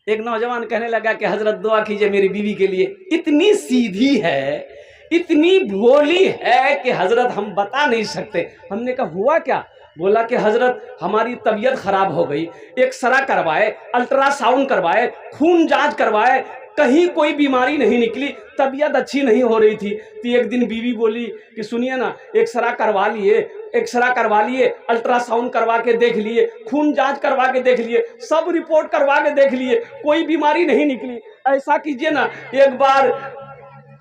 एक नौजवान कहने लगा कि हजरत दुआ कीजिए मेरी बीवी के लिए। इतनी सीधी है, इतनी भोली है कि हजरत हम बता नहीं सकते। हमने कहा हुआ क्या? बोला कि हजरत हमारी तबीयत खराब हो गई, एक्सरा करवाए, अल्ट्रासाउंड करवाए, खून जांच करवाए, कहीं कोई बीमारी नहीं निकली, तबीयत अच्छी नहीं हो रही थी। तो एक दिन बीवी बोली कि सुनिए ना, एक्सरा करवा लिए, अल्ट्रासाउंड करवा के देख लिए, खून जांच करवा के देख लिए, सब रिपोर्ट करवा के देख लिए, कोई बीमारी नहीं निकली। ऐसा कीजिए ना, एक बार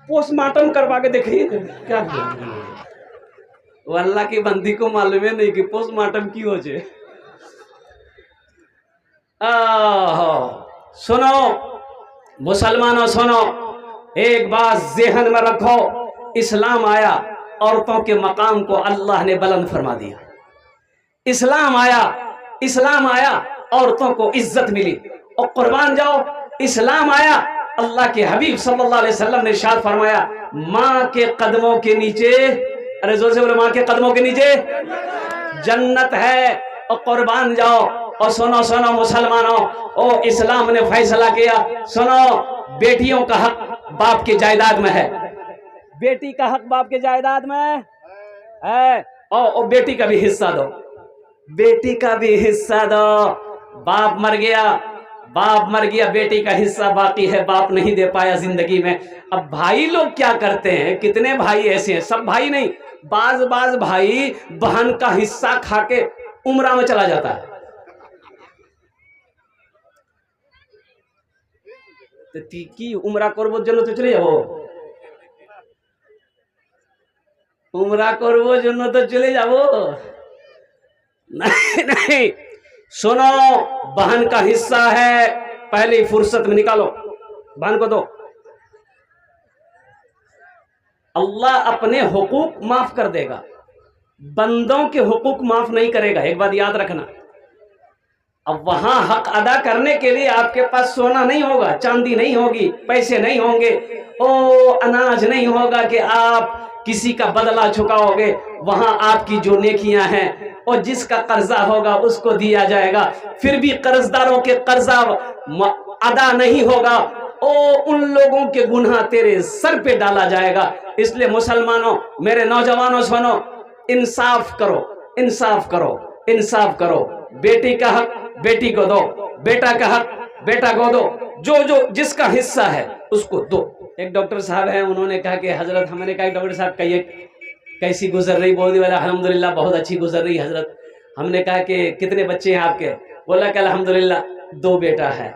पोस्टमार्टम करवा के देखिए। क्या वो अल्लाह की बंदी को मालूम है नहीं कि पोस्टमार्टम की हो जाए। सुनो मुसलमानों, सुनो, एक बात ज़हन में रखो, इस्लाम आया, औरतों के मकाम को अल्लाह ने बुलंद फरमा दिया। इस्लाम आया, औरतों को इज्जत मिली। और कुर्बान जाओ, इस्लाम आया, अल्लाह के हबीब सल्लल्लाहु अलैहि वसल्लम ने इरशाद फरमाया, माँ के कदमों के नीचे, अरे जोर से बोलो, माँ के कदमों के नीचे जन्नत है। और कुर्बान जाओ। और सुनो सुनो मुसलमानों, ओ इस्लाम ने फैसला किया, सुनो, बेटियों का हक बाप के जायदाद में है। बेटी का हक बाप के जायदाद में है। और बेटी का भी हिस्सा दो, बेटी का भी हिस्सा दो। बाप मर गया, बेटी का हिस्सा बाकी है, बाप नहीं दे पाया जिंदगी में। अब भाई लोग क्या करते हैं, कितने भाई ऐसे हैं, सब भाई नहीं, बाज भाई बहन का हिस्सा खा के उम्रा में चला जाता है। तो की उम्रा करबो जन्म तो चले जाओ, उम्रा करबो जन्म तो चले जाओ। नहीं, सुनो, बहन का हिस्सा है, पहले फुर्सत में निकालो, बहन को दो। अल्लाह अपने हुकूक माफ कर देगा, बंदों के हुकूक माफ नहीं करेगा, एक बात याद रखना। अब वहां हक अदा करने के लिए आपके पास सोना नहीं होगा, चांदी नहीं होगी, पैसे नहीं होंगे, अनाज नहीं होगा कि आप किसी का बदला चुकाओगे। वहां आपकी जो नेकियां हैं और जिसका कर्जा होगा उसको दिया जाएगा, फिर भी कर्जदारों के कर्जा अदा नहीं होगा, उन लोगों के गुनाह तेरे सर पे डाला जाएगा। इसलिए मुसलमानों, मेरे नौजवानों, सुनो, इंसाफ करो। बेटी का हक बेटी को दो, बेटा का हक बेटा को दो, जो जिसका हिस्सा है उसको दो। एक डॉक्टर साहब हैं, उन्होंने कहा कि हजरत, हमने कहा डॉक्टर साहब कहिए कैसी गुजर रही? बोल दिया अल्हम्दुलिल्लाह बहुत अच्छी गुजर रही हजरत। हमने कहा कि कितने बच्चे हैं आपके? बोला कि अल्हम्दुलिल्लाह 2 बेटा है।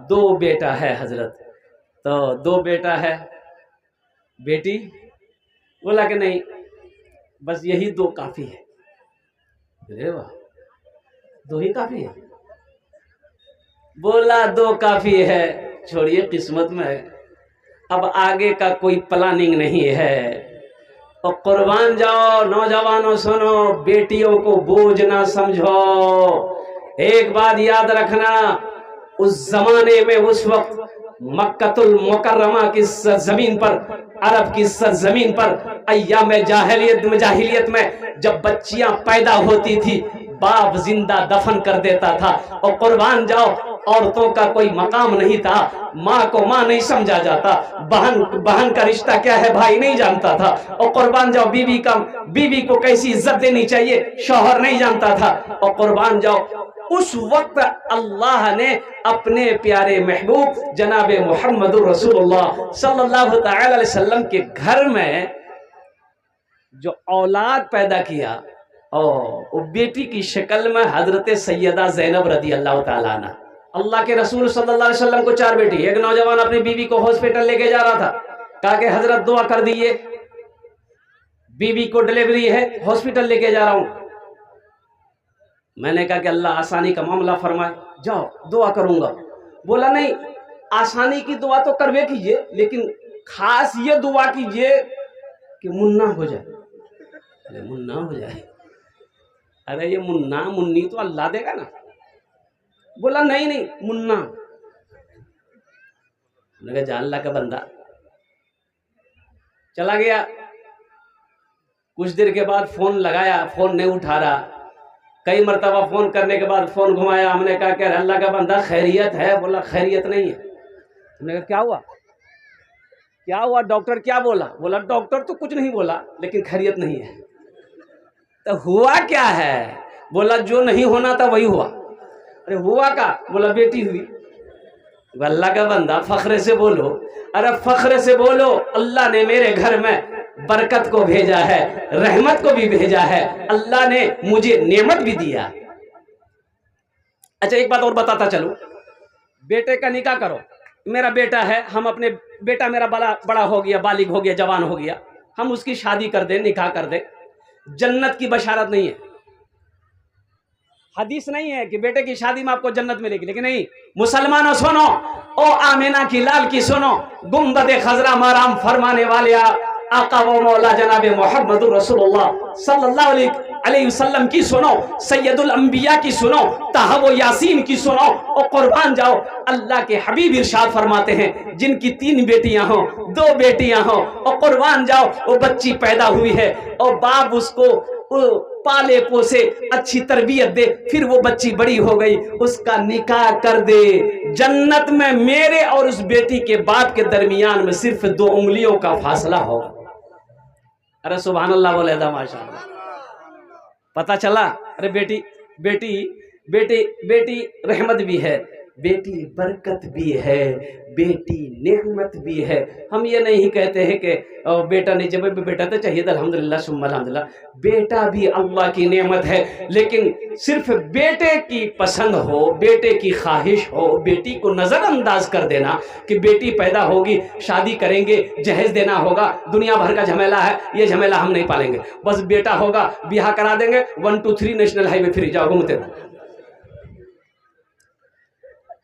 2 बेटा है हजरत। तो 2 बेटा है, बेटी? बोला कि नहीं, बस यही 2 काफी है। अरे वाह, 2 ही काफी है? बोला 2 काफी है, छोड़िए किस्मत में है, अब आगे का कोई प्लानिंग नहीं है। और कुर्बान जाओ नौजवानों, सुनो, बेटियों को बोझ ना समझो। एक बात याद रखना, उस जमाने में, उस वक्त मक्कतुल मुकर्रमा की सरजमीन पर, अरब की सरजमीन पर, अय्याम जाहिलियत में जब बच्चियां पैदा होती थी, बाप जिंदा दफन कर देता था। और कुर्बान जाओ, औरतों का कोई मकाम नहीं था, माँ को माँ नहीं समझा जाता, बहन का रिश्ता क्या है भाई नहीं जानता था। और कुर्बान जाओ, बीवी को कैसी इज्जत देनी चाहिए शौहर नहीं जानता था। और कुर्बान जाओ, उस वक्त अल्लाह ने अपने प्यारे महबूब जनाब मुहम्मदुर रसूलुल्लाह सल्लल्लाहु तआला अलैहि वसल्लम के घर में जो औलाद पैदा किया, और बेटी की शक्ल में हजरत सैयदा ज़ैनब रदी अल्लाह ताला अन्हा। अल्लाह के रसूल सल्लल्लाहु अलैहि वसल्लम को 4 बेटी। एक नौजवान अपनी बीवी को हॉस्पिटल लेके जा रहा था, कहा कि हजरत दुआ कर दीजिए, बीवी को डिलीवरी है, हॉस्पिटल लेके जा रहा हूं। मैंने कहा कि अल्लाह आसानी का मामला फरमाए, जाओ दुआ करूंगा। बोला नहीं, आसानी की दुआ तो करवे कीजिए, लेकिन खास ये दुआ कीजिए कि मुन्ना हो जाए। अरे मुन्ना हो जाए? अरे ये मुन्ना मुन्नी तो अल्लाह देगा ना। बोला नहीं, मुन्ना। मैंने कहा अल्लाह का बंदा। चला गया, कुछ देर के बाद फोन लगाया, फोन नहीं उठा रहा। कई मरतबा फ़ोन करने के बाद फ़ोन घुमाया, हमने कहा कि अल्लाह का बंदा खैरियत है? बोला खैरियत नहीं है। हमने कहा क्या हुआ, क्या हुआ, डॉक्टर क्या बोला? बोला डॉक्टर तो कुछ नहीं बोला, लेकिन खैरियत नहीं है। तो हुआ क्या है? बोला जो नहीं होना था वही हुआ। अरे हुआ का? बोला बेटी हुई। अल्लाह का बंदा फख्र से बोलो, अरे फख्र से बोलो, अल्लाह ने मेरे घर में बरकत को भेजा है, रहमत को भी भेजा है, अल्लाह ने मुझे नेमत भी दिया। अच्छा एक बात और बताता चलूं, बेटे का निकाह करो। मेरा बेटा है, हम अपने बेटा मेरा बड़ा हो गया, बालिग हो गया, जवान हो गया, हम उसकी शादी कर दें, निकाह कर दें। जन्नत की बशारत नहीं है, हदीस नहीं है कि बेटे की शादी में आपको जन्नत मिलेगी, लेकिन नहीं। मुसलमानों सुनो, ओ आमिना की लाल की सुनो, गुंबद खजरा माराम फरमाने वाले आका व मौला जनाब मोहम्मद रसूलुल्लाह सल्लल्लाहु अलैहि वसल्लम की सुनो, सैयदुल अंबिया की सुनो, ताहव यासीन की सुनो और कुर्बान जाओ। अल्लाह के हबीब इरशाद फरमाते हैं, जिनकी 3 बेटियां हो, 2 बेटियां हो और कुर्बान जाओ, वो बच्ची पैदा हुई है और बाप उसको पाले पोसे, अच्छी तरबियत दे, फिर वो बच्ची बड़ी हो गई, उसका निकाह कर दे। जन्नत में मेरे और उस बेटी के बाप के दरमियान में सिर्फ 2 उंगलियों का फासला होगा। अरे सुभान अल्लाह बोले था, माशाअल्लाह। पता चला, अरे बेटी बेटी बेटी बेटी रहमत भी है, बेटी बरकत भी है, बेटी नेमत भी है। हम ये नहीं कहते हैं कि बेटा नहीं, जब भी बेटा तो चाहिए था, अल्हम्दुलिल्लाह सुम्मा अल्हम्दुलिल्लाह, बेटा भी अल्लाह की नेमत है। लेकिन सिर्फ बेटे की पसंद हो, बेटे की ख्वाहिश हो, बेटी को नज़रअंदाज कर देना कि बेटी पैदा होगी, शादी करेंगे, जहेज देना होगा, दुनिया भर का झमेला है, ये झमेला हम नहीं पालेंगे। बस बेटा होगा, ब्याह करा देंगे, 1 2 3 नेशनल हाईवे फ्री, जाओ घूमते रहो।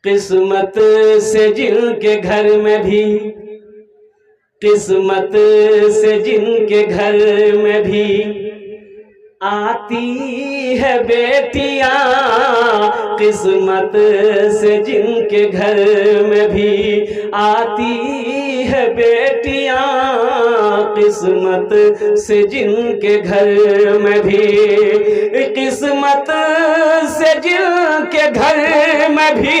किस्मत से जिनके घर में भी, किस्मत से जिनके घर में भी आती है बेटियां, किस्मत से जिनके घर में भी आती है बेटियां, किस्मत से जिनके घर में भी, किस्मत से जिनके घर में भी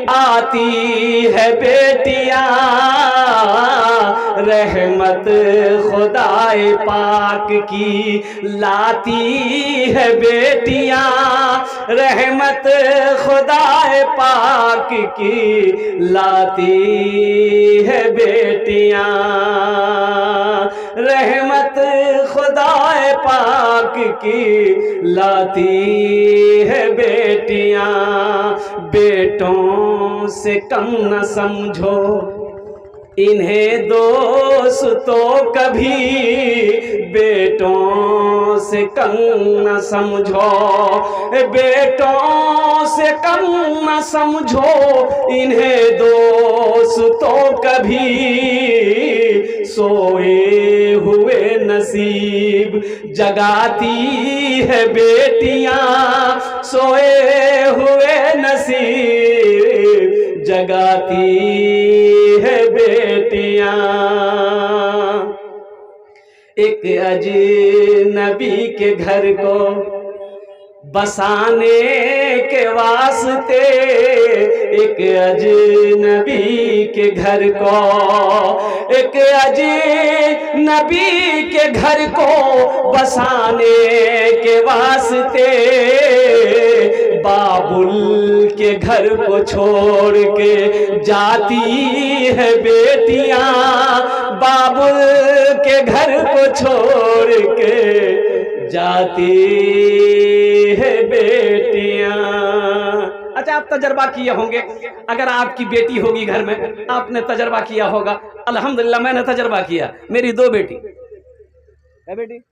आती है बेटियां, रहमत खुदाए पाक की लाती है बेटियां, रहमत खुदाए पाक की लाती है बेटियां, रहमत खुदाए पाक की लाती है बेटियां। बेटों से कम न समझो इन्हें दोस्तों कभी, बेटों से कम न समझो, बेटों से कम न समझो इन्हें दोस्तों कभी, सोए हुए नसीब जगाती है बेटियां, सोए हुए नसीब जगाती है बेटियां। एक अजनबी के घर को बसाने के वास्ते, एक अजनबी के घर को, एक अजनबी के घर को बसाने के वास्ते, बाबुल के घर को छोड़ के जाती है बेटियां, बाबुल के घर को छोड़ के जाती है बेटियां। अच्छा आप तजर्बा किए होंगे, अगर आपकी बेटी होगी घर में, आपने तजर्बा किया होगा। अल्हम्दुलिल्लाह मैंने तजर्बा किया, मेरी 2 बेटी है, बेटी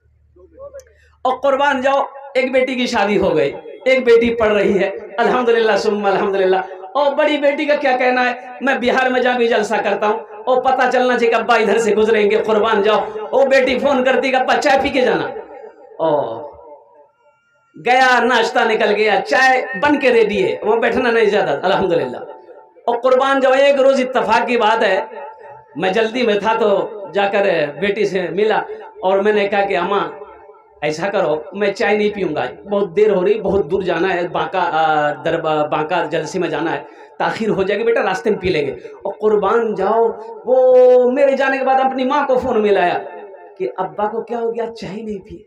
और कुर्बान जाओ, एक बेटी की शादी हो गई, एक बेटी पढ़ रही है, अल्हम्दुलिल्लाह सुम्मा अल्हम्दुलिल्लाह। और बड़ी बेटी का क्या कहना है, मैं बिहार में जा भी जलसा करता हूँ और पता चलना चाहिए कि अब्बा इधर से गुजरेंगे, कुर्बान जाओ। वो बेटी फोन करती कि अब्बा चाय पी के जाना, और गया, नाश्ता निकल गया, चाय बन के रेडी है, वहाँ बैठना नहीं ज्यादा, अल्हम्दुलिल्लाह। और कुर्बान जाओ, एक रोज इत्तेफाक की बात है, मैं जल्दी में था तो जाकर बेटी से मिला और मैंने कहा कि अम्मा ऐसा करो, मैं चाय नहीं पीऊंगा, बहुत देर हो रही, बहुत दूर जाना है, बांका जलसे में जाना है, ताखिर हो जाएगी बेटा, रास्ते में पी लेंगे। और कुर्बान जाओ, वो मेरे जाने के बाद अपनी माँ को फोन मिलाया कि अब्बा को क्या हो गया, चाय नहीं पिए।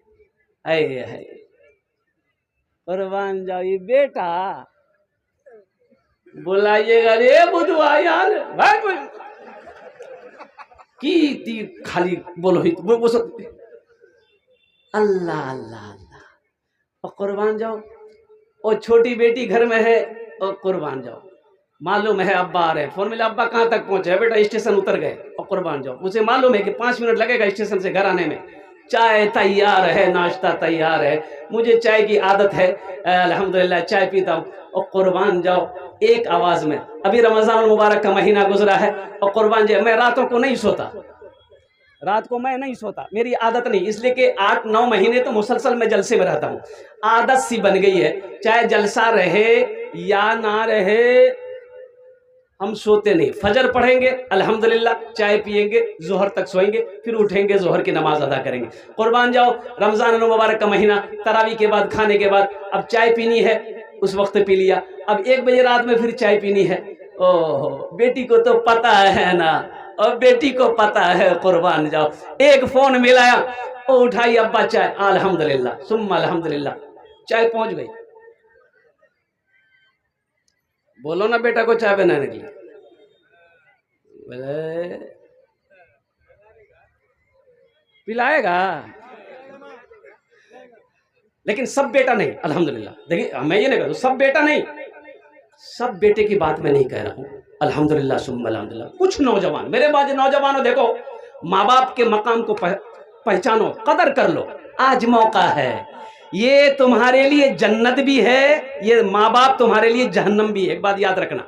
अरे कुर्बान जाओ, ये बेटा बुलाइएगा रे बुधवा यार, की खाली बोलो ही वो सब, अल्लाह अल्लाह अल्लाह। और कुर्बान जाओ, और छोटी बेटी घर में है, और कुर्बान जाओ मालूम है अब्बा आ रहे हैं, फोन मिला, अब्बा कहाँ तक पहुंचे, बेटा स्टेशन उतर गए। और कुर्बान जाओ, मुझे मालूम है कि 5 मिनट लगेगा स्टेशन से घर आने में, चाय तैयार है, नाश्ता तैयार है, मुझे चाय की आदत है, अल्हम्दुलिल्लाह चाय पीता हूँ। और कुर्बान जाओ, एक आवाज में, अभी रमजान मुबारक का महीना गुजरा है, और कुर्बान जाओ मैं रातों को नहीं सोता, रात को मैं नहीं सोता, मेरी आदत नहीं, इसलिए कि 8-9 महीने तो मुसलसल मैं जलसे में रहता हूँ, आदत सी बन गई है, चाहे जलसा रहे या ना रहे हम सोते नहीं। फजर पढ़ेंगे अल्हम्दुलिल्लाह, चाय पिएंगे, जोहर तक सोएंगे, फिर उठेंगे, जोहर की नमाज अदा करेंगे। कुर्बान जाओ, रमजान मुबारक का महीना, तरावी के बाद, खाने के बाद, अब चाय पीनी है, उस वक्त पी लिया, अब 1 बजे रात में फिर चाय पीनी है। ओहो, बेटी को तो पता है ना, और बेटी को पता है। कुर्बान जाओ, एक फोन मिलाया, वो उठाई, अब्बा चाय, अल्हम्दुलिल्लाह सुम्मा अल्हम्दुलिल्लाह, चाय पहुंच गई। बोलो ना बेटा को चाय बनाने के लिए, पिलाएगा, लेकिन सब बेटा नहीं, अल्हम्दुलिल्लाह। देखिए मैं ये नहीं कहूँ सब बेटा नहीं, सब बेटे की बात मैं नहीं कह रहा हूँ, अल्हम्दुलिल्लाह सुम्मा अल्हम्दुलिल्लाह। कुछ नौजवान, मेरे बाज नौजवानों, देखो माँ बाप के मकाम को पहचानो, कदर कर लो, आज मौका है, ये तुम्हारे लिए जन्नत भी है, ये माँ बाप तुम्हारे लिए जहन्नम भी है। एक बात याद रखना,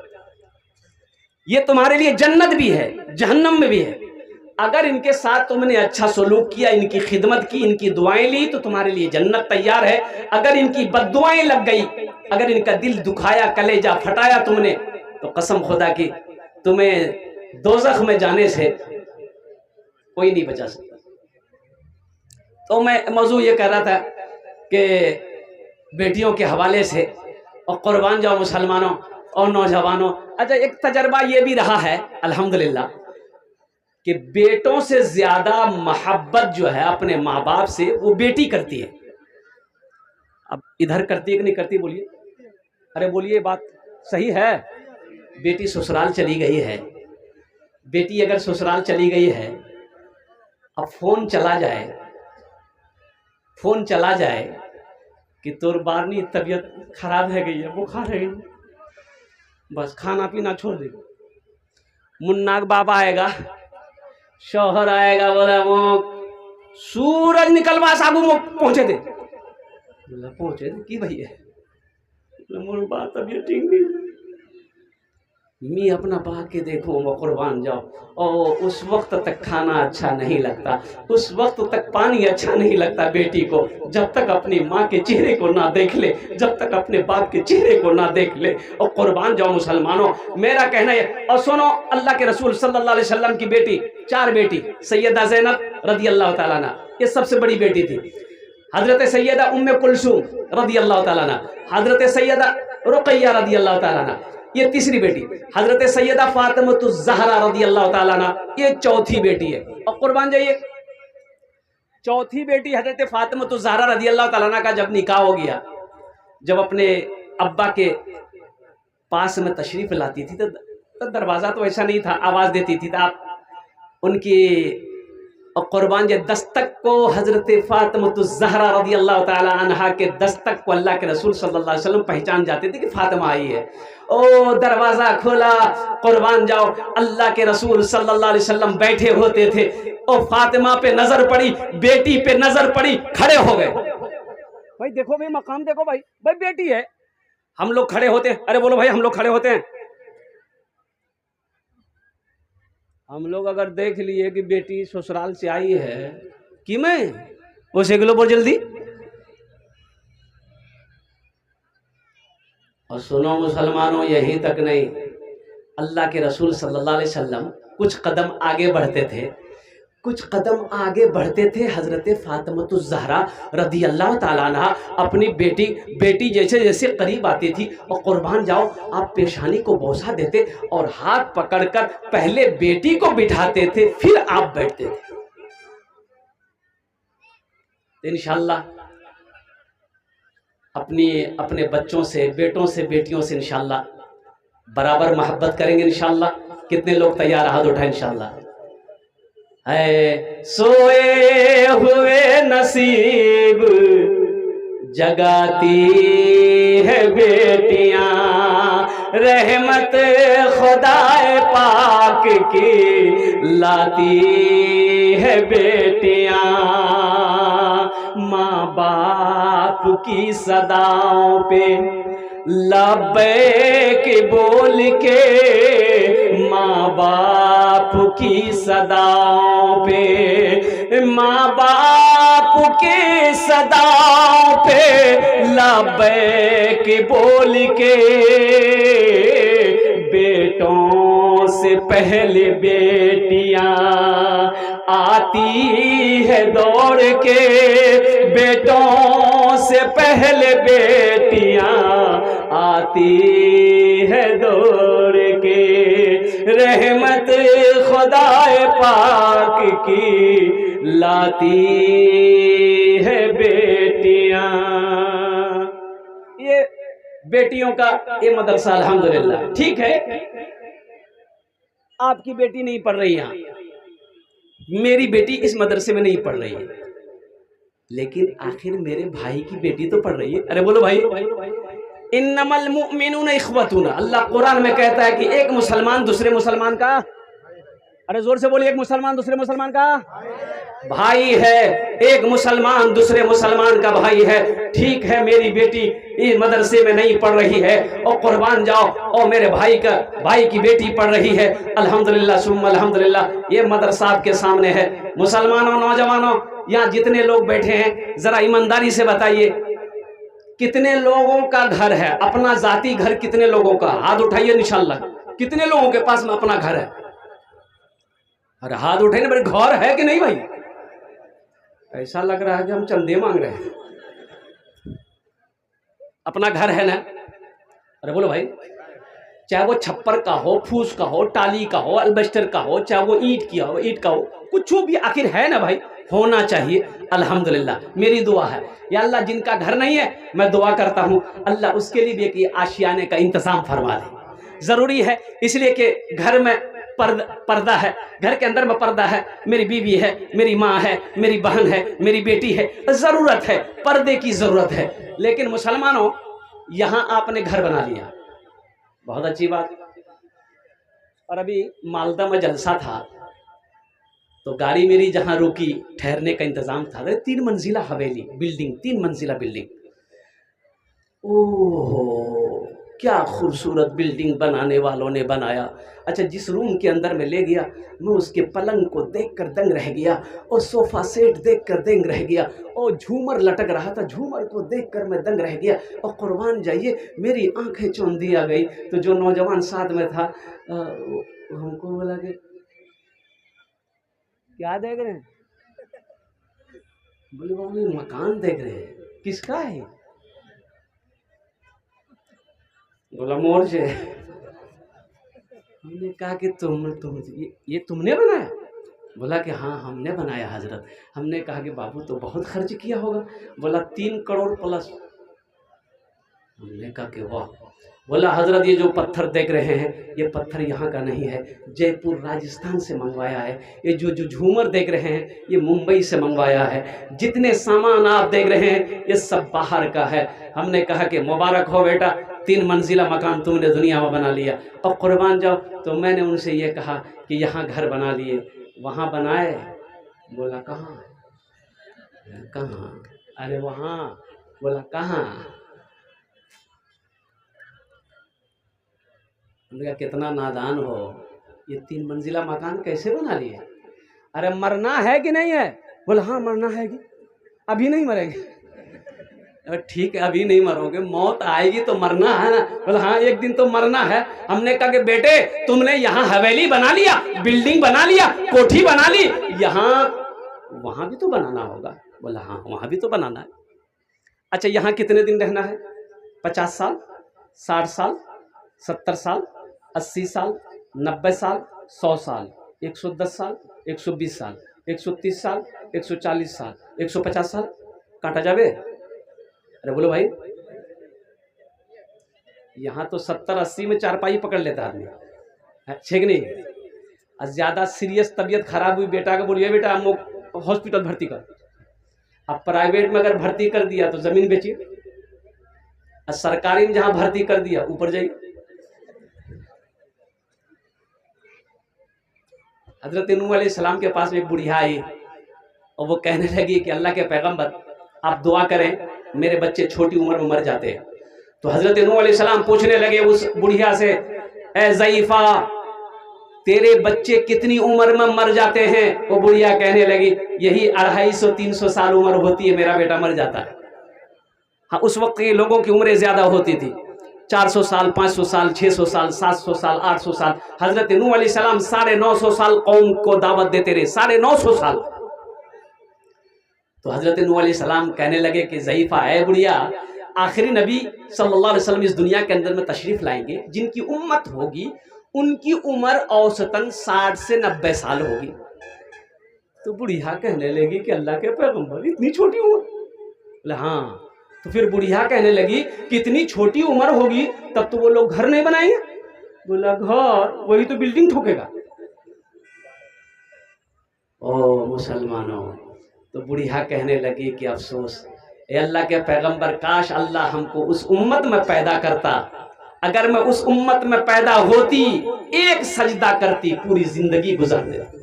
ये तुम्हारे लिए जन्नत भी है, जहन्नम में भी है। अगर इनके साथ तुमने अच्छा सलूक किया, इनकी खिदमत की, इनकी दुआएं ली, तो तुम्हारे लिए जन्नत तैयार है। अगर इनकी बद्दुआएं लग गई, अगर इनका दिल दुखाया, कलेजा फटाया तुमने, तो कसम खुदा की तुम्हें दोज़ख में जाने से कोई नहीं बचा सकता। तो मैं मौजू ये कह रहा था कि बेटियों के हवाले से, और कुर्बान जाओ मुसलमानों और नौजवानों, अच्छा एक तजर्बा ये भी रहा है अल्हम्दुलिल्लाह कि बेटों से ज्यादा मोहब्बत जो है अपने माँ बाप से, वो बेटी करती है। अब इधर करती है कि नहीं करती, बोलिए, अरे बोलिए, बात सही है। बेटी ससुराल चली गई है, बेटी अगर ससुराल चली गई है, अब फोन चला जाए, फोन चला जाए कि तोर बारनी तबीयत खराब है गई है, बुखार है, बस खाना पीना छोड़ दे, मुन्नाक बाबा आएगा, शौहर आएगा, बोला वो सूरज निकलवा साबू में पहुंचे थे, बोला पहुंचे थे की भैया, मोर बात तबीयत ठीक नहीं, मी अपना पा के देखो, वो कुर्बान जाओ, और उस वक्त तक खाना अच्छा नहीं लगता, उस वक्त तक पानी अच्छा नहीं लगता बेटी को, जब तक अपनी माँ के चेहरे को ना देख ले, जब तक अपने बाप के चेहरे को ना देख ले। और कुर्बान जाओ मुसलमानों, मेरा कहना है, और सुनो, अल्लाह के रसूल सल्लल्लाहु अलैहि वसल्लम की बेटी, 4 बेटी, सैयदा ज़ैनब रदी अल्लाह तआला अन्हा, ये सबसे बड़ी बेटी थी, हजरत सैयदा उम्मे कुलसूम रदी अल्लाह तआला अन्हा, हजरत सैयदा रुक़ैया रदी अल्लाह तआला अन्हा, ये तीसरी बेटी, हजरत सैयदा फातिमतुज़ ज़हरा रदी अल्लाह तआला अन्हा, ये चौथी बेटी है। और कुर्बान जाइए, चौथी बेटी हजरत फातिमतुज़ ज़हरा रदी अल्लाह तआला अन्हा का जब निकाह हो गया, जब अपने अब्बा के पास में तशरीफ लाती थी, तो दरवाजा तो ऐसा नहीं था, आवाज देती थी, तो आप उनकी, और कुर्बान जे दस्तक को, हजरत फातिमतुज़ ज़हरा रदी अल्लाह तआला अन्हा के दस्तक को अल्लाह के रसूल सल्लल्लाहु अलैहि वसल्लम पहचान जाते थे कि फातिमा आई है। ओ दरवाजा खोला, कुर्बान जाओ, अल्लाह के रसूल सल्लल्लाहु अलैहि वसल्लम बैठे होते थे, और फातिमा पे नजर पड़ी, बेटी पे नजर पड़ी, खड़े हो गए। भाई देखो भाई, मकाम देखो भाई, भाई बेटी है, हम लोग खड़े होते, अरे बोलो भाई, हम लोग खड़े होते हैं, हम लोग अगर देख लिए कि बेटी ससुराल से आई है, कि मैं वो सेगलो बोल जल्दी। और सुनो मुसलमानों, यहीं तक नहीं, अल्लाह के रसूल सल्लल्लाहु अलैहि वसल्लम कुछ कदम आगे बढ़ते थे, कुछ कदम आगे बढ़ते थे हजरत फातिमतुज़ ज़हरा रदी अल्लाह ताला अन्हा अपनी बेटी जैसे जैसे करीब आती थी और कुर्बान जाओ आप पेशानी को बोसा देते और हाथ पकड़कर पहले बेटी को बिठाते थे फिर आप बैठते थे। इंशाअल्लाह अपने बच्चों से, बेटों से, बेटियों से इंशाअल्लाह बराबर मोहब्बत करेंगे इंशाअल्लाह। कितने लोग तैयार हाथ उठाएं इंशाअल्लाह। है सोए हुए नसीब जगाती है बेटियां, रहमत खुदाए पाक की लाती है बेटियां। माँ बाप की सदाओं पे लब्बैक बोल के, माँ बाप की सदाओं पे, माँ बाप की सदाओं पे लब्बैक बोल के, बेटों से पहले बेटियां आती है दौड़ के, बेटों से पहले बेटियां आती है दौड़ के, रहमत खुदाए पाक की लाती है बेटियां। ये बेटियों का ये मदरसा अल्हम्दुलिल्लाह। ठीक है, आपकी बेटी नहीं पढ़ रही यहाँ, मेरी बेटी इस मदरसे में नहीं पढ़ रही है, लेकिन आखिर मेरे भाई की बेटी तो पढ़ रही है। अरे बोलो भाई, इन्नमल मुमिनूना इख्वतूना। अल्लाह कुरान में कहता है कि एक मुसलमान दूसरे मुसलमान का, अरे जोर से बोलिए, एक मुसलमान दूसरे मुसलमान का भाई है, एक मुसलमान दूसरे मुसलमान का भाई है। ठीक है, मेरी बेटी इस मदरसे में नहीं पढ़ रही है और कुर्बान जाओ और मेरे भाई की बेटी पढ़ रही है। अल्हम्दुलिल्लाह सुम्मा अल्हम्दुलिल्लाह, ये मदरसा आपके सामने है। मुसलमानों, नौजवानों, यहाँ जितने लोग बैठे हैं जरा ईमानदारी से बताइए कितने लोगों का घर है, अपना जाती घर कितने लोगों का? हाथ उठाइए इंशाअल्लाह। कितने लोगों के पास में अपना घर है? अरे हाथ उठाइए ना, मेरे घर है कि नहीं भाई? ऐसा लग रहा है कि हम चंदे मांग रहे हैं। अपना घर है ना? अरे बोलो भाई, चाहे वो छप्पर का हो, फूस का हो, टाली का हो, अल्बेस्टर का हो, चाहे वो ईंट का हो, कुछ भी आखिर है ना भाई, होना चाहिए। अल्हम्दुलिल्लाह, मेरी दुआ है या अल्लाह जिनका घर नहीं है, मैं दुआ करता हूँ अल्लाह उसके लिए भी एक आशियाने का इंतजाम फरमा दे। जरूरी है इसलिए कि घर में पर्दा है, घर के अंदर में पर्दा है, मेरी बीवी है, मेरी माँ है, मेरी बहन है, मेरी बेटी है, जरूरत है, पर्दे की जरूरत है। लेकिन मुसलमानों, यहाँ आपने घर बना लिया, बहुत अच्छी बात। और अभी मालदा में जलसा था तो गाड़ी मेरी जहाँ रुकी, ठहरने का इंतजाम था, 3 मंजिला हवेली बिल्डिंग, 3 मंजिला बिल्डिंग। ओह क्या खूबसूरत बिल्डिंग बनाने वालों ने बनाया। अच्छा, जिस रूम के अंदर में ले गया, मैं उसके पलंग को देखकर दंग रह गया, और सोफा सेट देखकर दंग रह गया, और झूमर लटक रहा था, झूमर को देखकर मैं दंग रह गया। और कुर्बान जाइए, मेरी आंखें चौंधी आ गई। तो जो नौजवान साथ में था हमको बोला कि क्या देख रहे हैं? बोले बाबू मकान देख रहे हैं। किसका है? बोला मोर से। हमने कहा कि तुम ये तुमने बनाया? बोला कि हाँ हमने बनाया हजरत। हमने कहा कि बाबू तो बहुत खर्च किया होगा। बोला 3 करोड़ प्लस। हमने कहा कि वाह। बोला हजरत ये जो पत्थर देख रहे हैं, ये पत्थर यहाँ का नहीं है, जयपुर राजस्थान से मंगवाया है। ये जो झूमर देख रहे हैं, ये मुंबई से मंगवाया है। जितने सामान आप देख रहे हैं, ये सब बाहर का है। हमने कहा कि मुबारक हो बेटा, 3 मंजिला मकान तुमने दुनिया में बना लिया। और कुर्बान जाओ। तो मैंने उनसे ये कहा कि यहाँ घर बना लिए, वहाँ बनाए? बोला कहाँ? अरे वहाँ। बोला कहाँ? उनका कितना नादान हो, ये 3 मंजिला मकान कैसे बना लिए? अरे मरना है कि नहीं है? बोला हाँ मरना है कि अभी नहीं मरेंगे। ठीक है अभी नहीं मरोगे, मौत आएगी तो मरना है ना। बोले हाँ एक दिन तो मरना है। हमने कहा कि बेटे तुमने यहाँ हवेली बना लिया, बिल्डिंग बना लिया, कोठी बना ली, यहाँ वहां भी तो बनाना होगा। बोला हाँ वहां भी तो बनाना है। अच्छा यहाँ कितने दिन रहना है? 50 साल, 60 साल, 70 साल, 80 साल, 90 साल, 100 साल, 110 साल, 120 साल, 130 साल, 140 साल, 150 साल काटा जावे। अरे बोलो भाई, यहाँ तो 70-80 में चारपाई पकड़ लेता आदमी, ठीक नहीं? और ज्यादा सीरियस तबीयत खराब हुई बेटा को बोलिए बेटा हम हॉस्पिटल भर्ती कर। अब प्राइवेट में अगर भर्ती कर दिया तो जमीन बेचिए, और सरकारी में जहां भर्ती कर दिया ऊपर जाइए। हजरत नूह अलैहिस्सलाम के पास एक बुढ़िया आई और वो कहने लगी कि अल्लाह के पैगंबर आप दुआ करें, मेरे बच्चे छोटी उम्र में मर जाते हैं। तो हजरत नूह अलैहिस्सलाम पूछने लगे उस बुढ़िया से, ए ज़ईफा तेरे बच्चे कितनी उम्र में मर जाते हैं? वो बुढ़िया कहने लगी यही 250-300 साल उम्र होती है, मेरा बेटा मर जाता है। हाँ उस वक्त के लोगों की उम्रें ज्यादा होती थी, 400 साल, 500 साल, 600 साल, 700 साल, 800 साल। हजरत नूह अलैहिस्सलाम 950 साल कौम को दावत देते रहे, 950 साल। तो हजरत नूह अलैहिस्सलाम कहने लगे कि ज़ईफा है बुढ़िया, आखिरी नबी सल्लल्लाहु अलैहि वसल्लम इस दुनिया के अंदर में तशरीफ लाएंगे, जिनकी उम्मत होगी उनकी उम्र औसतन 60 से 90 साल होगी। तो बुढ़िया कहने लगी कि अल्लाह के पैगंबर इतनी छोटी उम्र? बोले हाँ। तो फिर बुढ़िया कहने लगी कि इतनी छोटी उम्र होगी तब तो वो लोग घर नहीं बनाएंगे। बोला घर वही तो बिल्डिंग ठोकेगा। ओ मुसलमानों, तो बुढ़िया कहने लगी कि अफसोस ए अल्लाह के पैगंबर, काश अल्लाह हमको उस उम्मत में पैदा करता। अगर मैं उस उम्मत में पैदा होती, एक सजदा करती, पूरी जिंदगी गुजार देती।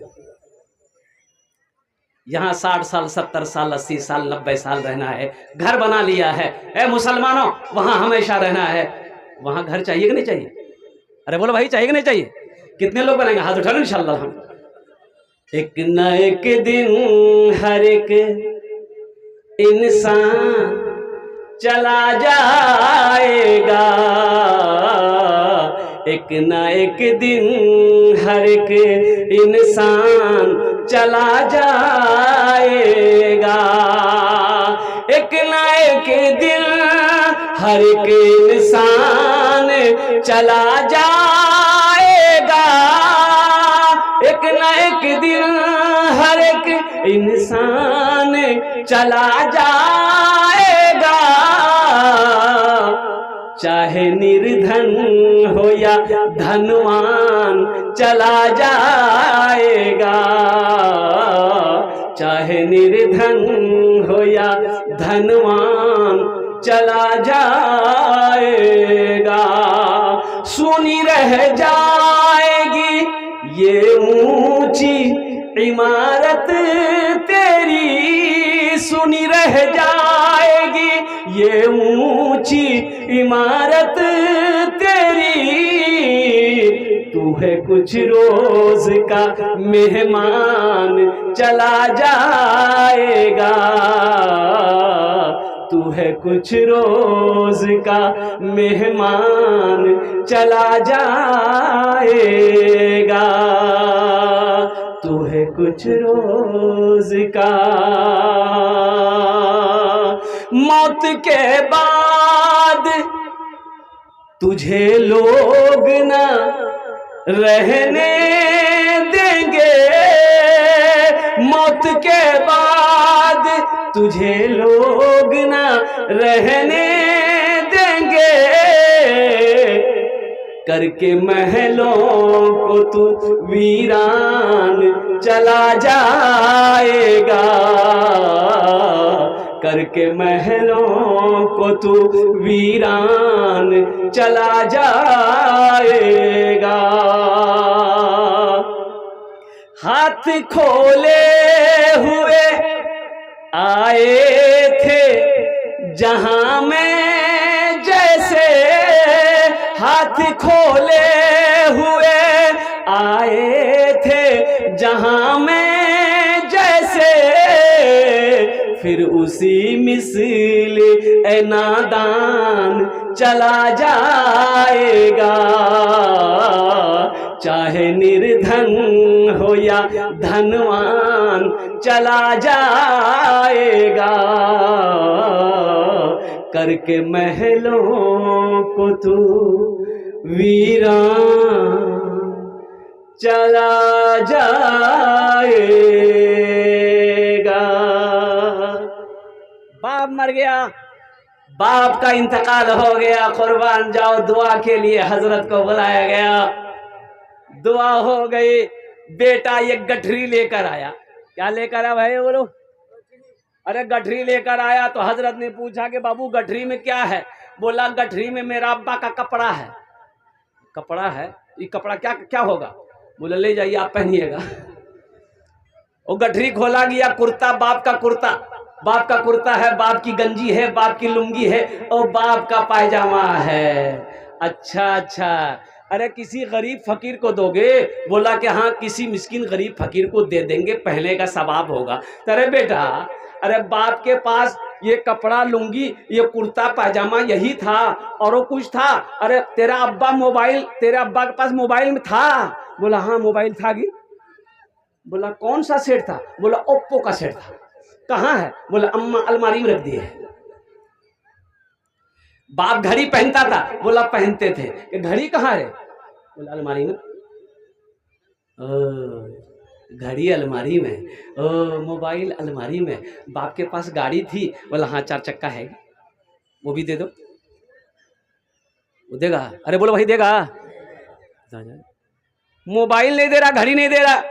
यहाँ 60 साल, 70 साल, 80 साल, 90 साल रहना है, घर बना लिया है। ए मुसलमानों, वहां हमेशा रहना है। वहां घर चाहिए कि नहीं चाहिए? अरे बोलो भाई चाहिए कि नहीं चाहिए? कितने लोग बनाएंगे? हाथ उठा लो इंशाल्लाह। हम एक न एक दिन हर एक इंसान चला जाएगा, एक न एक दिन हर एक इंसान चला जाएगा, एक न एक दिन हर एक इंसान चला जाएगा, एक न एक दिन हर एक इंसान चला जाएगा, चाहे निर्धन हो या धनवान चला जाएगा, चाहे निर्धन हो या धनवान चला जाएगा। सुनी रह जाएगी ये ऊंची इमारत तेरी, सुनी रह जाएगी ये ऊंची इमारत तेरी, तू है कुछ रोज का मेहमान चला जाएगा, तू है कुछ रोज का मेहमान चला जाएगा, तू है कुछ रोज का। मौत के बाद तुझे लोग ना रहने देंगे, मौत के बाद तुझे लोग ना रहने देंगे, करके महलों को तू वीरान चला जाएगा, करके महलों को तू वीरान चला जाएगा। हाथ खोले हुए आए थे जहां में जैसे, हाथ खोले हुए आए थे जहां में जैसे, फिर उसी मिसल ए नादान चला जाएगा। चाहे निर्धन हो या धनवान चला जाएगा। करके महलों को तू वीरान चला जाएगा। बाप मर गया, बाप का इंतकाल हो गया, कुर्बान जाओ दुआ के लिए हजरत को बुलाया गया। दुआ हो गई, बेटा ये गठरी लेकर आया। क्या लेकर आया भाई बोलो? अरे गठरी लेकर आया तो हजरत ने पूछा कि बाबू गठरी में क्या है? बोला गठरी में मेरा अब्बा का कपड़ा है। कपड़ा है? ये कपड़ा क्या क्या होगा? बोला ले जाइए आप पहनिएगा। वो गठरी खोला गया, कुर्ता, बाप का कुर्ता, बाप का कुर्ता है, बाप की गंजी है, बाप की लुंगी है और बाप का पायजामा है। अच्छा अच्छा, अरे किसी गरीब फकीर को दोगे? बोला कि हाँ किसी मिस्किन गरीब फकीर को दे देंगे, पहले का सवाब होगा। अरे बेटा, अरे बाप के पास ये कपड़ा, लुंगी, ये कुर्ता पायजामा यही था और वो कुछ था? अरे तेरा अब्बा मोबाइल, तेरे अब्बा के पास मोबाइल में था? बोला हाँ मोबाइल था। कि बोला कौन सा सेट था? बोला ओप्पो का सेट था। कहाँ है? बोला अम्मा अलमारी में रख दी है। बाप घड़ी पहनता था? बोला पहनते थे। कि घड़ी कहाँ है? बोला अलमारी में। घड़ी अलमारी में, मोबाइल अलमारी में। बाप के पास गाड़ी थी? बोला हाँ 4 चक्का है, वो भी दे दो। वो देगा? अरे बोलो भाई देगा? मोबाइल नहीं दे रहा, घड़ी नहीं दे रहा।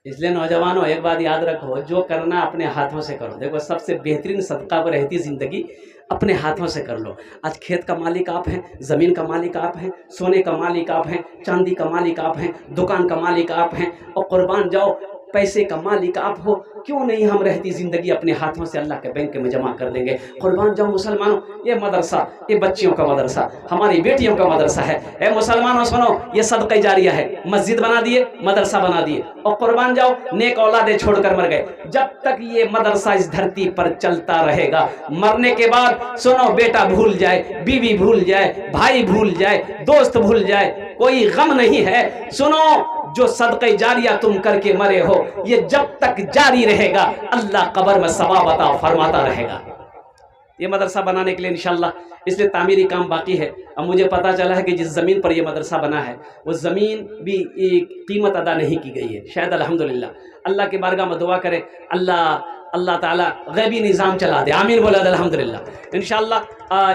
इसलिए नौजवानों एक बात याद रखो, जो करना अपने हाथों से करो। देखो सबसे बेहतरीन सदका पर रहती जिंदगी, अपने हाथों से कर लो। आज खेत का मालिक आप हैं, ज़मीन का मालिक आप हैं, सोने का मालिक आप हैं, चांदी का मालिक आप हैं, दुकान का मालिक आप हैं और कुर्बान जाओ पैसे का मालिक आप हो। क्यों नहीं हम रहती ज़िंदगी अपने हाथों से अल्लाह के बैंक में जमा कर देंगे। कुर्बान जाओ मुसलमानों, ये मदरसा, ये बच्चियों का मदरसा, हमारी बेटियों का मदरसा है। ए मुसलमानों सुनो, ये सदका जारिया है। मस्जिद बना दिए, मदरसा बना दिए और कुर्बान जाओ नेक औलादे छोड़कर मर गए। जब तक ये मदरसा इस धरती पर चलता रहेगा, मरने के बाद सुनो बेटा भूल जाए, बीवी भूल जाए, भाई भूल जाए, दोस्त भूल जाए, कोई गम नहीं है। सुनो, जो सदक़े जारिया तुम करके मरे हो, ये जब तक जारी रहेगा अल्लाह कब्र में सवाब अता फरमाता रहेगा। ये मदरसा बनाने के लिए इंशाल्लाह, इसलिए तामीरी काम बाकी है। अब मुझे पता चला है कि जिस ज़मीन पर यह मदरसा बना है वो ज़मीन भी कीमत अदा नहीं की गई है। शायद अल्हम्दुलिल्लाह, अल्लाह के बारगाह में दुआ करें अल्लाह ताला गैबी निज़ाम चला दे। आमीन बोला अल्हम्दुलिल्लाह। इंशाल्लाह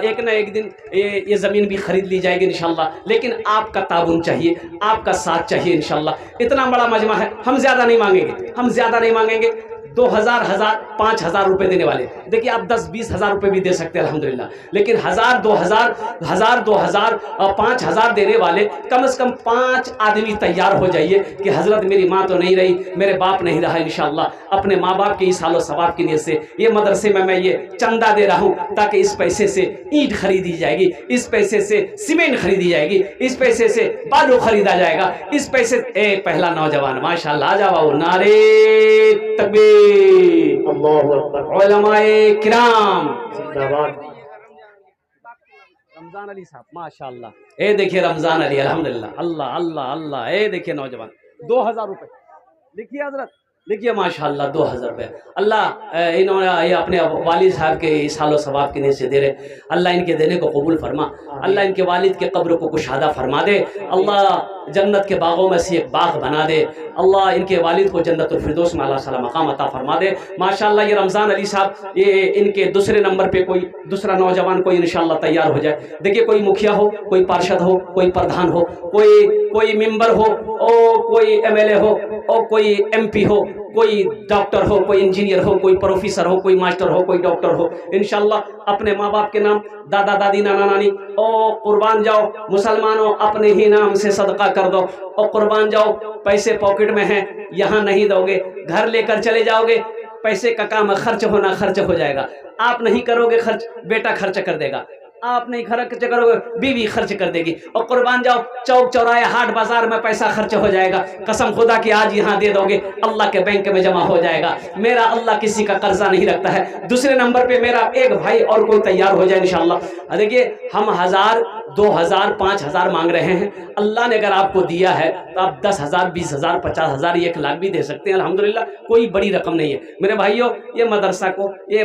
एक ना एक दिन ये ज़मीन भी ख़रीद ली जाएगी इंशाल्लाह, लेकिन आपका ताउन चाहिए, आपका साथ चाहिए इंशाल्लाह। इतना बड़ा मजमा है, हम ज़्यादा नहीं मांगेंगे, हम ज़्यादा नहीं मांगेंगे। 2000, 1000, 5000 रुपये देने वाले, देखिए आप 10-20 हज़ार रुपये भी दे सकते हैं अल्हम्दुलिल्लाह, लेकिन 1000, 2000 और 5000 देने वाले कम से कम 5 आदमी तैयार हो जाइए कि हज़रत मेरी माँ तो नहीं रही, मेरे बाप नहीं रहा, इंशाअल्लाह अपने माँ बाप के इस हालो सवाब की नीयत से ये मदरसे में मैं ये चंदा दे रहा हूँ, ताकि इस पैसे से ईंट खरीदी जाएगी, इस पैसे से सीमेंट खरीदी जाएगी, इस पैसे से बालू खरीदा जाएगा, इस पैसे पहला नौजवान माशाअल्लाह आ जाओ, नारे तकबीर, उलमाए किराम जिंदाबाद। रमजान अली साहब माशाअल्लाह, ए देखिए रमजान अली अल्हम्दुलिल्लाह, अल्लाह अल्लाह अल्लाह। ए देखिए नौजवान 2000 रुपये लिखिए हजरत, लिखिए माशाअल्लाह 2000 रुपये। अल्लाह इन्होंने ये अपने वालिद साहब के इस हालो सवाब के नीचे दे रहे, अल्लाह इनके देने को कबूल फरमा, अल्लाह इनके वालिद के कब्र को कुशादा फरमा दे, अल्लाह जन्नत के बागों में से एक बाग बना दे, अल्लाह इनके वालिद को जन्नतुल फिरदौस में अल्लाह ताला मकाम अता फरमा दे। माशाअल्लाह ये रमज़ान अली साहब, ये इनके दूसरे नंबर पे कोई दूसरा नौजवान कोई इंशाअल्लाह तैयार हो जाए। देखिए कोई मुखिया हो, कोई पार्षद हो, कोई प्रधान हो, कोई मेंबर हो, और कोई MLA हो, और कोई MP हो, कोई डॉक्टर हो, कोई इंजीनियर हो, कोई प्रोफेसर हो, कोई मास्टर हो, कोई डॉक्टर हो, इंशाअल्लाह अपने माँ बाप के नाम, दादा दादी, नाना नानी, और कुर्बान जाओ मुसलमानों अपने ही नाम से सदका कर दो, और कुर्बान जाओ पैसे पॉकेट में हैं, यहाँ नहीं दोगे, घर लेकर चले जाओगे, पैसे का काम है, खर्च होना खर्च हो जाएगा, आप नहीं करोगे खर्च, बेटा खर्च कर देगा। आप नहीं खर्च करोगे, बीवी खर्च कर देगी। और कुर्बान जाओ, चौक चौराहे हाट बाजार में पैसा खर्च हो जाएगा, कसम खुदा की आज यहाँ दे दोगे अल्लाह के बैंक में जमा हो जाएगा। मेरा अल्लाह किसी का कर्जा नहीं रखता है। दूसरे नंबर पे मेरा एक भाई और कोई तैयार हो जाए इंशाअल्लाह। देखिए हम 1000, 2000, 5000 मांग रहे हैं। अल्लाह ने अगर आपको दिया है तो आप 10,000, 20,000, 50,000, 1 लाख भी दे सकते हैं, अल्हम्दुलिल्लाह, कोई बड़ी रकम नहीं है। मेरे भाइयों, ये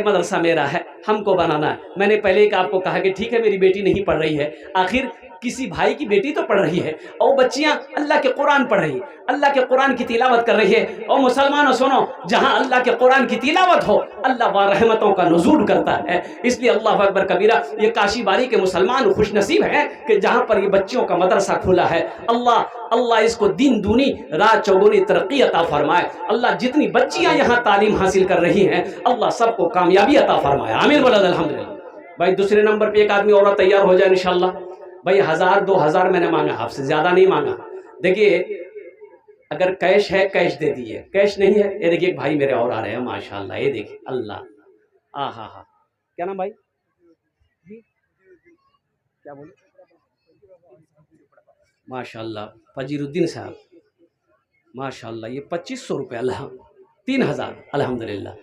मदरसा मेरा है, हमको बनाना है। मैंने पहले ही आपको कहा कि ठीक है मेरी बेटी नहीं पढ़ रही है, आखिर किसी भाई की बेटी तो पढ़ रही है, और बच्चियां अल्लाह के कुरान पढ़ रही है, अल्लाह के कुरान की तिलावत कर रही है। और मुसलमानों सुनो, जहां अल्लाह के कुरान की तिलावत हो अल्लाह वहाँ रहमतों का नुज़ूल करता है। इसलिए अल्लाह अकबर कबीरा, ये काशी बारी के मुसलमान खुश नसीब हैं कि जहाँ पर ये बच्चियों का मदरसा खुला है। अल्लाह इसको दिन दूनी रात चौगुनी तरक्की अता फरमाए। अल्लाह जितनी बच्चियां यहाँ तालीम हासिल कर रही हैं अल्लाह सबको कामयाबी अता फरमाए, आमीन बोला अल्हम्दुलिल्लाह। भाई दूसरे नंबर पे एक आदमी और तैयार हो जाए इंशाअल्लाह। भाई 1000, 2000 मैंने मांगा, आपसे ज्यादा नहीं मांगा। देखिए अगर कैश है कैश दे दिए, कैश नहीं है, ये देखिए एक भाई मेरे और आ रहे हैं माशाल्लाह, ये देखिए अल्लाह, हा, क्या नाम भाई जी, क्या बोले, माशाल्लाह फजीरुद्दीन साहब, माशाल्लाह, ये 2500 रुपये, अल्लाह 3000, अल्हम्दुलिल्लाह।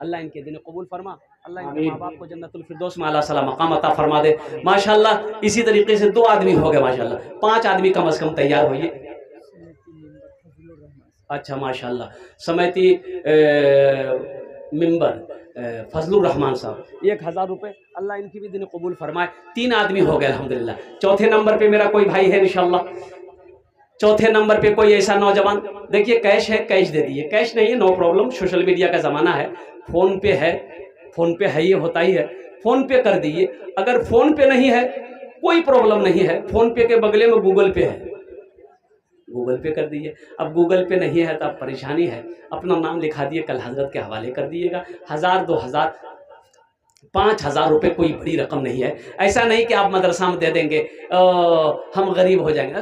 अल्लाह इनके दिन कबूल फरमा, अल्लाह इनके माँ बाप को जन्नतुल फिरदौस में आला सला मकाम अता फरमा दे माशाल्लाह। इसी तरीके से 2 आदमी हो गए माशाल्लाह, 5 आदमी कम से कम तैयार होइए। अच्छा माशाल्लाह, समिति मेंबर फजलुर रहमान साहब 1000 रुपये, अल्लाह इनकी भी दिन कबूल फरमाए। 3 आदमी हो गए अल्हम्दुलिल्लाह। चौथे नंबर पे मेरा कोई भाई है इंशाल्लाह, चौथे नंबर पे कोई ऐसा नौजवान, देखिए कैश है कैश दे दिए, कैश नहीं है नो प्रॉब्लम, सोशल मीडिया का ज़माना है, फ़ोन पे है, फ़ोन पे है, ये होता ही है, फ़ोन पे कर दीजिए। अगर फ़ोन पे नहीं है कोई प्रॉब्लम नहीं है, फ़ोन पे के बगले में गूगल पे है, गूगल पे कर दीजिए। अब गूगल पे नहीं है तो अब परेशानी है, अपना नाम लिखा दिए, कल हजरत के हवाले कर दिएगा। 1000, 2000, 5000 रुपये कोई बड़ी रकम नहीं है। ऐसा नहीं कि आप मदरसा में दे देंगे हम गरीब हो जाएंगे।